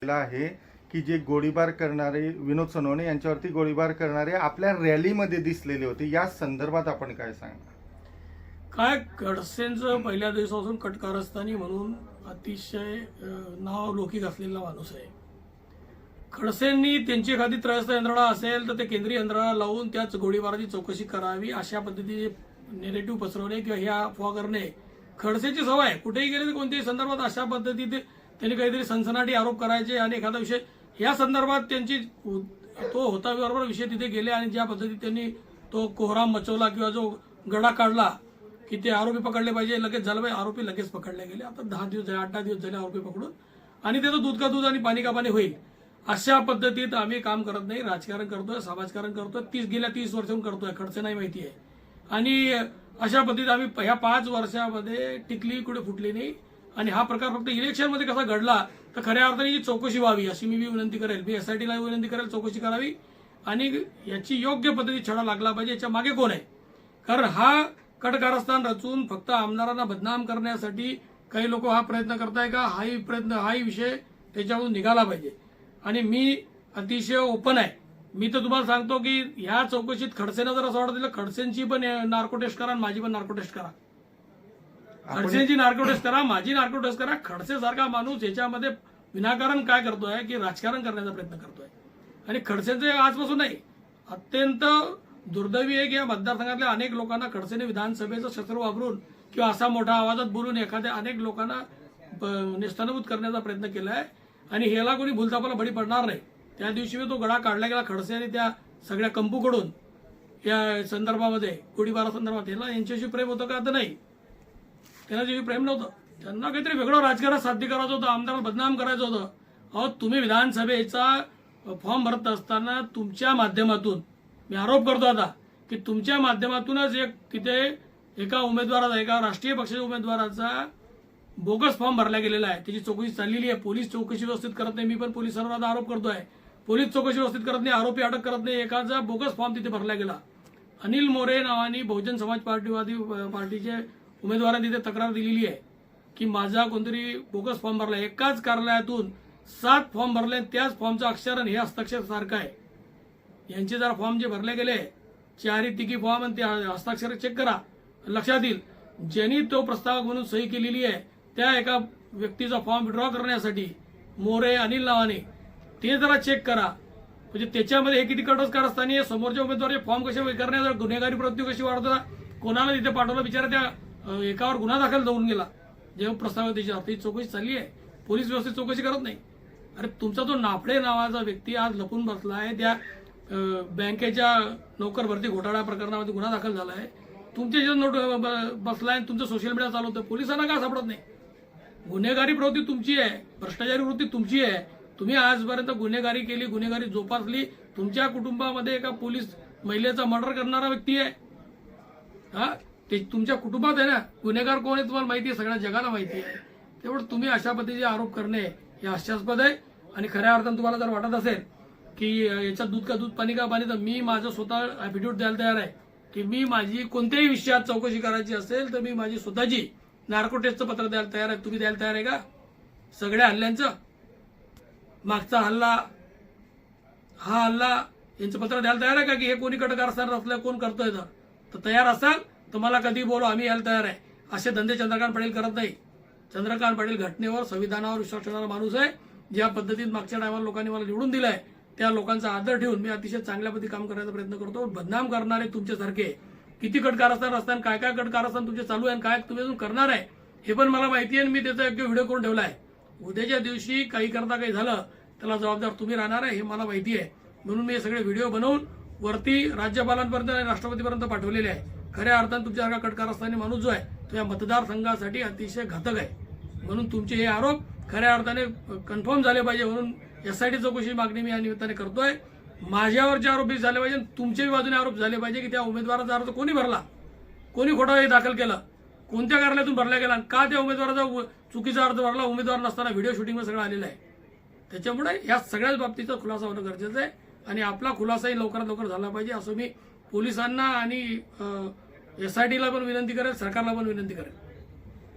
आहे की जे गोळीबार करणारे विनोद सोनवणे यांच्यावरती गोळीबार करणारे आपल्या रॅलीमध्ये दिसलेले होते, या संदर्भात आपण काय सांगणार? काय खडसेंचं पहिल्या दिवसापासून कटकारस्थानी म्हणून अतिशय नावलौकिक असलेला माणूस आहे. खडसेंनी त्यांची एखादी त्रयस्थ यंत्रणा असेल तर ते केंद्रीय यंत्रणा लावून त्याच गोळीबाराची चौकशी करावी अशा पद्धतीने नेरेटिव्ह पसरवणे किंवा ह्या अफवा करणे खडसेची सवय आहे. कुठेही गेले तर कोणत्याही संदर्भात अशा पद्धतीने त्यांनी काहीतरी सनसनाटी आरोप करायचे आणि एखादा विषय या संदर्भात त्यांची तो होता बरोबर विषय तिथे गेले आणि ज्या पद्धतीने त्यांनी तो कोहराम मचवला किंवा जो गडा काढला की ते आरोपी पकडले पाहिजे, लगेच झालं पाहिजे, आरोपी लगेच पकडले गेले. आता 10 दिवस झाले, 8-10 दिवस झाले आरोपी पकडून आणि त्याचं दूध का दूध आणि पाणी का पाणी होईल अशा पद्धतीत आम्ही काम करत नाही. राजकारण करतोय, समाजकारण करतोय, गेल्या 30 वर्षांहून करतोय. खडसे नाही माहिती आहे. आणि अशा पद्धतीत आम्ही ह्या 5 वर्षामध्ये टिकली कुठे फुटली नाही. आणि हा प्रकार फक्त इलेक्शनमध्ये कसा घडला तर खऱ्या अर्थाने चौकशी व्हावी अशी मी विनंती करेल. मी एसआयटीला विनंती करेल, चौकशी करावी आणि याची योग्य पद्धती छडा लागला पाहिजे. याच्या मागे कोण आहे? कारण हा कटकारस्थान रचून फक्त आमदारांना बदनाम करण्यासाठी काही लोक हा प्रयत्न करताय का? हाही विषय त्याच्यावरून निघाला पाहिजे. आणि मी अतिशय ओपन आहे. मी तर तुम्हाला सांगतो की ह्या चौकशीत खडसेंना जर असं वाटत दिलं, खडसेंची पण नार्को टेस्ट करा आणि माझी पण नार्को टेस्ट करा. खडसेंची नार्को टेस्ट करा, माझी नार्को टेस्ट करा. खडसे सारखा माणूस याच्यामध्ये विनाकारण काय करतोय की राजकारण करण्याचा प्रयत्न करतोय. आणि खडसेंचे आजपासून नाही, अत्यंत दुर्दैवी आहे की या मतदारसंघातल्या अनेक लोकांना खडसेने विधानसभेचं शस्त्र वापरून किंवा असा मोठ्या आवाजात बोलून एखाद्या अनेक लोकांना नेस्तनाबूत करण्याचा प्रयत्न केला आहे. आणि ह्याला कोणी भूलथापाला बळी पडणार नाही. त्या दिवशी तो गडा काढला गेला खडसे आणि त्या सगळ्या कंपूकडून या संदर्भामध्ये गोळीबारा संदर्भात ह्याला यांच्याशी प्रेम होतं का? आता नाही, त्यांना जे प्रेम नव्हतं. त्यांना काहीतरी वेगळं राजकारण साध्य करायचं होतं, आमदाराला बदनाम करायचं होतं. अहो, तुम्ही विधानसभेचा फॉर्म भरत असताना तुमच्या माध्यमातून मी आरोप करतो आता की तुमच्या माध्यमातूनच एक तिथे एका उमेदवाराचा, एका राष्ट्रीय पक्षाच्या उमेदवाराचा बोगस फॉर्म भरला गेलेला आहे. त्याची चौकशी चाललेली आहे. पोलीस चौकशी व्यवस्थित करत नाही. मी पण पोलिसांवर आरोप करतोय. पोलीस चौकशी व्यवस्थित करत नाही, आरोपी अटक करत नाही. एकाचा बोगस फॉर्म तिथे भरला गेला. अनिल मोरे नावानी बहुजन समाज पार्टीचे उमेदवारांनी तिथे तक्रार दिलेली आहे की माझा कोणतरी बोगस फॉर्म भरला. एकाच कार्यालयातून 7 फॉर्म भरले. त्याच फॉर्मचं अक्षर आणि हे हस्ताक्षर सारखं आहे. यांचे जरा फॉर्म जे भरले गेले 4 तिघी फॉर्म आणि ते हस्ताक्षर चेक करा, लक्षात येईल. ज्यांनी तो प्रस्तावक म्हणून सही केलेली आहे त्या एका व्यक्तीचा फॉर्म विड्रॉ करण्यासाठी मोरे अनिल नावाने ते जरा चेक करा. म्हणजे त्याच्यामध्ये हे किती कटकारस्थानी आहे. समोरच्या उमेदवाराचे फॉर्म कसे करण्याचा, गुन्हेगारी प्रवृत्ती कशी वाढवता, कोणाला तिथे पाठवलं, बिचारा त्या एकावर गुन्हा दाखल होऊन गेला जेव्हा प्रस्ताव त्याची चौकशी चालली आहे. पोलीस व्यवस्थित चौकशी करत नाही. अरे तुमचा तो नाफडे नावाचा व्यक्ती आज लपून बसला आहे. त्या बँकेच्या नोकर भरती घोटाळा प्रकरणामध्ये गुन्हा दाखल झाला आहे. तुमच्या जे नोट बसलाय, तुमचं सोशल मीडिया चालवतं, पोलिसांना का सापडत नाही? गुन्हेगारी प्रवृत्ती तुमची आहे, भ्रष्टाचारी वृत्ती तुमची आहे. तुम्ही आजपर्यंत गुन्हेगारी केली, गुन्हेगारी जोपासली. तुमच्या कुटुंबामध्ये एका पोलीस महिलेचा मर्डर करणारा व्यक्ती आहे. हा, ते तुमच्या कुटुंबात आहे ना. गुन्हेगार कोण आहे तुम्हाला माहिती आहे, सगळ्या जगाला माहिती आहे. तेवढं तुम्ही अशा पद्धतीचे आरोप करणे हे हास्यास्पद आहे. आणि खऱ्या अर्थानं तुम्हाला जर वाटत असेल की याच्यात दूध का दूध पाणी का पाणी, तर मी माझं स्वतः ॲफिडेव्हिट द्यायला तयार आहे की मी माझी कोणत्याही विषयात चौकशी करायची असेल तर मी माझी स्वतःची नार्को टेस्टचं पत्र द्यायला तयार आहे. तुम्ही द्यायला तयार आहे का? सगळ्या हल्ल्यांचं, मागचा हल्ला, हा हल्ला, यांचं पत्र द्यायला तयार आहे का की हे कोणी कटकारस्थान रचलं, कोण करतोय? तर तयार असाल तर मला कधी बोलो, आम्ही यायला तयार आहे. असे धंदे चंद्रकांत पाटील करत नाही. चंद्रकांत पाटील घटनेवर, संविधानावर विश्वास ठेवणारा माणूस आहे. ज्या पद्धतीत मागच्या टायमाला लोकांनी मला निवडून दिलंय त्या लोकांचा आदर ठेवून मी अतिशय चांगल्या पद्धती काम करण्याचा प्रयत्न करतो. बदनाम करणारे तुमच्यासारखे किती कटकारस्थान असताना काय काय कटकारस्थान तुमचे चालू आहे, काय तुम्ही अजून करणार आहे हे पण मला माहिती आहे. आणि मी त्याचा एक व्हिडिओ करून ठेवला आहे. उद्याच्या दिवशी काही करता काही झालं त्याला जबाबदार तुम्ही राहणार आहे हे मला माहिती आहे. म्हणून मी हे सगळे व्हिडिओ बनवून वरती राज्यपालांपर्यंत आणि राष्ट्रपतीपर्यंत पाठवलेले आहे. खऱ्या अर्थानं तुमच्यासारखा कटकारस्थानी माणूस जो आहे तो या मतदारसंघासाठी अतिशय घातक आहे. म्हणून तुमचे हे आरोप खऱ्या अर्थाने कन्फर्म झाले पाहिजे. म्हणून एसआयटी चौकशी मागणी मी या निमित्ताने करतोय. माझ्यावरचे आरोपी झाले पाहिजे, तुमच्याही बाजूने आरोप झाले पाहिजे की त्या उमेदवाराचा अर्ज कोणी भरला, कोणी खोटा दाखल केला, कोणत्या कार्यालयातून भरला गेला, का त्या उमेदवाराचा चुकीचा अर्ज भरला, उमेदवार नसताना व्हिडिओ शूटिंगवर सगळं आलेलं आहे. त्याच्यामुळे या सगळ्याच बाबतीचा खुलासा होणं गरजेचं आहे. आणि आपला खुलासाही लवकरात लवकर झाला पाहिजे असं मी पोलिसांना आणि एसआयटीला पण विनंती करेल, सरकारला पण विनंती करेल.